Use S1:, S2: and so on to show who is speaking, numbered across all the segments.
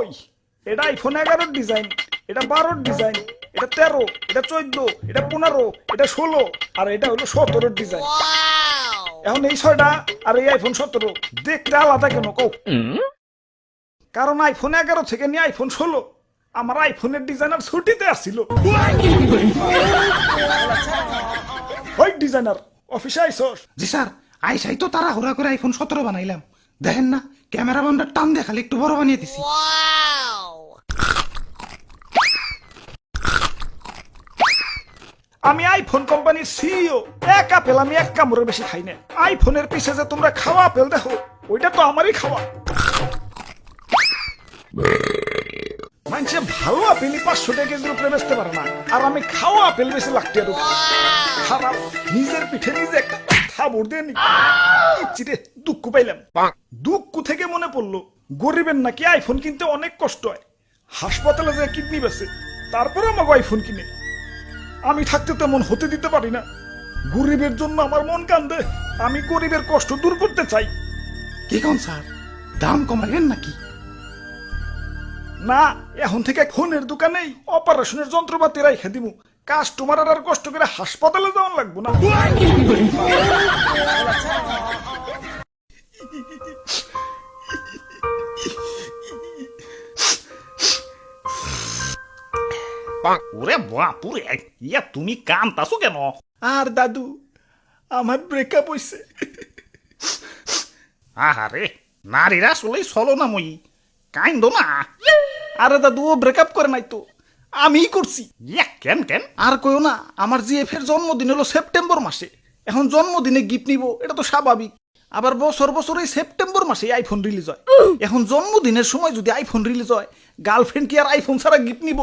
S1: ওই এটা iPhone 11 design, এটা 12 ডিজাইন, এটা 13, এটা 14, এটা 15, এটা 16 আর এটা হলো 17 ডিজাইন। এখন এই 6টা আর এই আইফোন 17 দেখতে আলাদা কেন কও? কারণ আইফোন 11 থেকে নিয়ে আইফোন 16 আমার আইফোনের ডিজাইনার ছুটিতে আসছিল। ওই ডিজাইনার অফিসে আইছস?
S2: জি স্যার, আইসাই তো তারা হুড়া করে আইফোন 17 বানাইলাম। দেখেন না ক্যামেরা বন্ধ টান দিয়ে খালি একটু বড় বানিয়ে দিছি।
S1: আমি আইফোন কোম্পানির সিইও, এক আপেল আমি এক কামড়ের বেশি খাই না। আইফোনের পিছে যে তোমরা খাওয়া আপেল দেখো ওইটা তো আমারই খাওয়া। মানুষে ভালো আপেলই 500 টাকা কেজির উপরে বেচতে পারে না, আর আমি খাওয়া আপেল বেশি লাগতে আর খারাপ নিজের পিঠে নিজে একটা খাবর দিয়ে নি। চিরে দুঃখ পাইলাম। দুঃখ থেকে মনে পড়লো গরিবের নাকি আইফোন কিনতে অনেক কষ্ট হয়। হাসপাতালে যে কিডনি বেচে তারপরে আমাকে আইফোন কিনে। আমি থাকতে তেমন হতে দিতে পারি না। গরিবের জন্য আমার মন কান্দে। আমি গরিবের কষ্ট দূর করতে চাই।
S2: কি কোন স্যার, দাম কমাবেন নাকি?
S1: না, এখন থেকে ফোনের দোকানেই অপারেশনের যন্ত্রপাতি রাইখা দিমু। কাস্টমার আর কষ্ট করে হাসপাতালে যাওয়ান লাগবো না।
S3: ওরে বাপুরে, ইয়া তুমি কান্তাছো কেন?
S1: আর দাদু আমার ব্রেকআপ হইছে।
S3: আহারে, নারীরা আসলেই চলো না মই, কাইন্দ না।
S1: আরে দাদু ও ব্রেকআপ করে নাই তো, আমিই করছি।
S3: ইয়া কেন কেন?
S1: আর কইও না, আমার জিএফের জন্মদিন হলো সেপ্টেম্বর মাসে। এখন জন্মদিনে গিফট নিব এটা তো স্বাভাবিক। আবার বছর বছর এই সেপ্টেম্বর মাসে আইফোন রিলিজ হয়। এখন জন্মদিনের সময় যদি আইফোন রিলিজ হয়, গার্লফ্রেন্ড কি আর আইফোন ছাড়া গিফট নিব?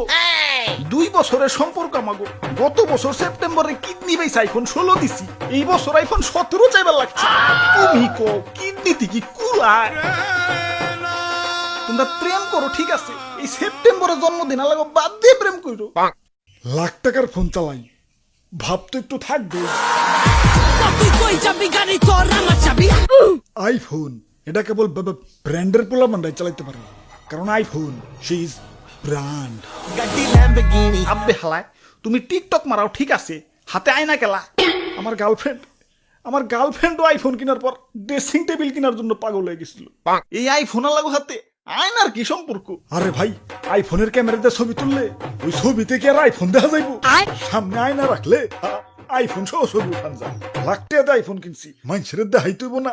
S1: 2 বছরের সম্পর্ক আমাগো। গত বছর সেপ্টেম্বরে কিডনি বেস আইফোন 16 দিছি, এই বছর আইফোন 17 চাইবার লাগছে। তুমি কো কিডনিতে কি কুলায়? তোমরা প্রেম করো ঠিক আছে, এই সেপ্টেম্বরে জন্মদিন লাগো বাদ দিয়ে প্রেম করো। লাখ টাকার ফোন চালাই, ভাব তো একটু থাকবে। আইফোন এটা কেবল ব্র্যান্ডের পোলা মান্ডাই চালাইতে পারে, কারণ আইফোন সে ইজ ব্র্যান্ড। আব্বে হালায়, তুমি টিকটক মারাও ঠিক আছে, হাতে আয়না কেলা। আমার গার্লফ্রেন্ডও আইফোন কেনার পর ড্রেসিং টেবিল কেনার জন্য পাগল হয়ে গেছিল। এই আইফোন লাগো হাতে আয়নার কি সম্পর্ক? আরে ভাই, আইফোনের ক্যামেরাতে ছবি তুললে ওই ছবিতে কি আর আইফোন দেখা যাইবো? সামনে আয়না রাখলে আইফোন সহ ছবি উঠান যায়। লাখ টাকা আইফোন কিনছি, মানুষের দেখাই তৈব না,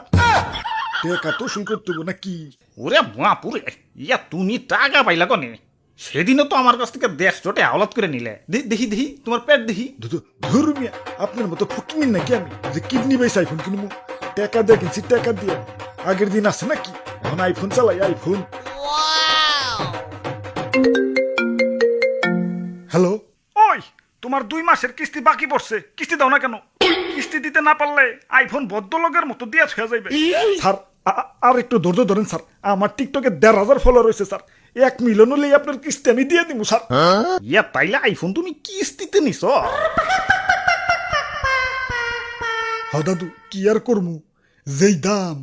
S1: টাকা তো শুরু করতে না কি?
S3: ওরে বাপুরে, ইয়া তুমি টাকা পাইলা কনে? সেদিনও তো আমার কাছ থেকে 150 টাকা আওলাদ করে নিলে।
S1: দেখি তোমার পেট দেখি। ধর্মিয়া আপনার মতো ফকিং নাকি আমি যে কিডনি বেস আইফোন কিনবো? টাকা দিয়ে কিনছি, টাকা দিয়ে। আগের দিন আছে নাকি? এখন আইফোন চালাই, আইফোন। হ্যালো, ওই তোমার 2 মাসের কিস্তি বাকি পড়ছে, কিস্তি দাও না কেন? কিস্তি দিতে না পারলে আইফোন ভদ্রলোকের মতো দিয়া হয়ে যাবে। স্যার আর একটু ধৈর্য ধরেন স্যার, আমার টিকটকে 1,500 ফলোয়ার রয়েছে স্যার। 1 মিলিয়ন হলেই আপনার কিস্তি আমি দিয়ে দিব স্যার।
S3: ইয়া তাইলে আইফোন তুমি কিস্তিতে নিছ?
S1: হ্যাঁ দাদু, কি আর করমু? যেই দাম।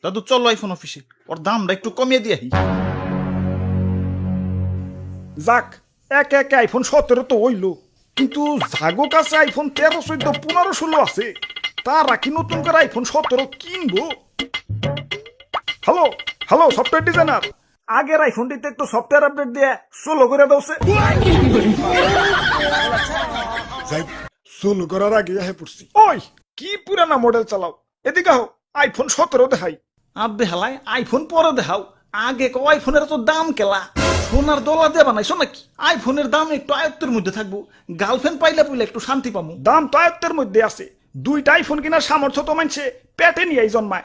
S3: দাদু চলো আইফোন অফিসে, ওর দামটা একটু কমিয়ে দিয়ে।
S1: যাক, এক আইফোন 17 তো হইলো, কিন্তু জাগো কাছে আইফোন 13, 14, 15, 16 আছে। তারা কি নতুন করে আইফোন 17 কিনবো? হ্যালো সফটওয়্যার ডিজাইনার, আগের আইফোনটিতে একটু সফটওয়্যার আপডেট দিয়ে 16 করে দাওছে। যাই 16 করার আগে পড়ছি। ওই কি পুরানা মডেল চালাও, এদিকে হও, আইফোন 17 দেখাই।
S3: আব্বে হালায়, আইফোন পরে দেখাও, আগে কো আইফোনের তো দাম কেলা। সোনার দলা দিয়ে বানাইছো নাকি? আইফোনের দাম একটু আয়ত্তের মধ্যে থাকবো, গার্লফ্রেন্ড পাইলে পুইলে একটু শান্তি পামু।
S1: দাম তো আয়ত্তের মধ্যে আছে, 2টা আইফোন কেনার সামর্থ্য তো মানছে পেটে নিয়ে জন্মায়।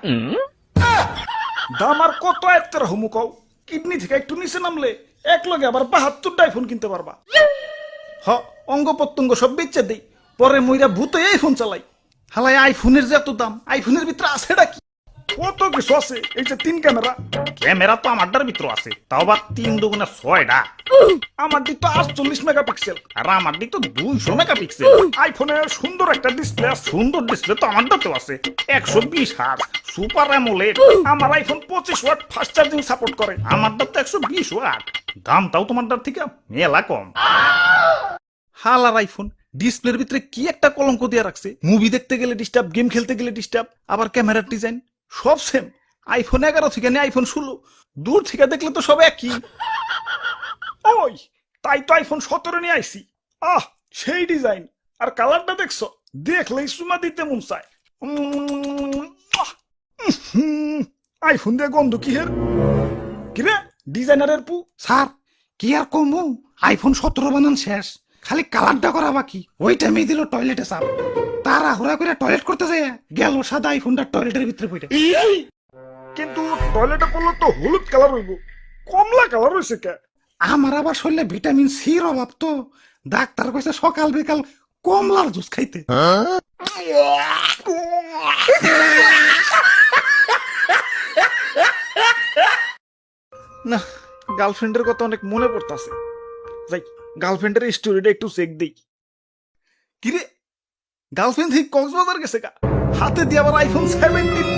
S1: দাম আর কত আয়ত্তের হমু কও? কিডনি থেকে একটু নিচে নামলে এক লগে আবার 72টা আইফোন কিনতে পারবা। অঙ্গ প্রত্যঙ্গ সব বেচে দেই, পরে মইরা ভূতে আইফোন চালাই। হালাই আইফোনের যে এত দাম, আইফোনের ভিতরে আছেটা কি? কত কিছু আছে, এই যে 3 ক্যামেরা।
S3: ক্যামেরা তো আমারটার ভিতর আছে, তাও আবার 3 দুগুণে 6টা।
S1: আমার দিক তো 48 মেগাপিক্সেল।
S3: আর আমার দিক তো 200 মেগাপিক্সেল।
S1: আইফোনে সুন্দর একটা ডিসপ্লে আছে।
S3: সুন্দর ডিসপ্লে তো আমারটাতেও আছে, 120 হার্জ সুপার অ্যামোলেড।
S1: আমার iPhone 25 watt fast charging support করে।
S3: আমারটা তো 120 ওয়াট, দামটাও তোমারটার থেকে মেলা কম। হালার আইফোন ডিসপ্লের ভিতরে কি একটা কলঙ্ক দিয়ে রাখছে। মুভি দেখতে গেলে ডিস্টার্ব, গেম খেলতে গেলে ডিস্টার্ব, আবার ক্যামেরার ডিজাইন সব সেম। আইফোন 11 থেকে নিয়ে আইফোন 16, দূর থেকে দেখলে তো সব একই।
S1: ওই তাই তো আইফোন 17 নিয়ে আইছি। আহ, সেই ডিজাইন আর কালারটা দেখছো, দেখলেই সুমা দিতে মন চায়। আইফোন দিয়ে গন্ধ কি হের, কিরে ডিজাইনারের পু।
S2: স্যার কি আর কমু, আইফোন 17 বানান শেষ, খালি কালারটা করা বাকি। ওই টাইমে দিল টয়লেটে চাপ, তারা হুড়া করে টয়লেট করতে যায়, গেল সাদা আইফোনটা টয়লেটের ভিতরে পড়ে।
S1: কিন্তু টয়লেটে পড়লে তো হলুদ কালার হইব, কমলা কালার হইছে কে?
S2: আমার আবার শরীরে ভিটামিন সির অভাব তো, ডাক্তার কইছে সকাল বিকাল কমলার জুস খাইতে।
S3: না, গার্লফ্রেন্ডের কথা অনেক মনে পড়তাছে। যাই গার্লফ্রেন্ডের স্টোরিটা একটু চেক দেই। কিরে, গার্লফ্রেন্ড থেকে কক্সবাজার গেছে গা, হাতে দিয়ে আবার আইফোন 17।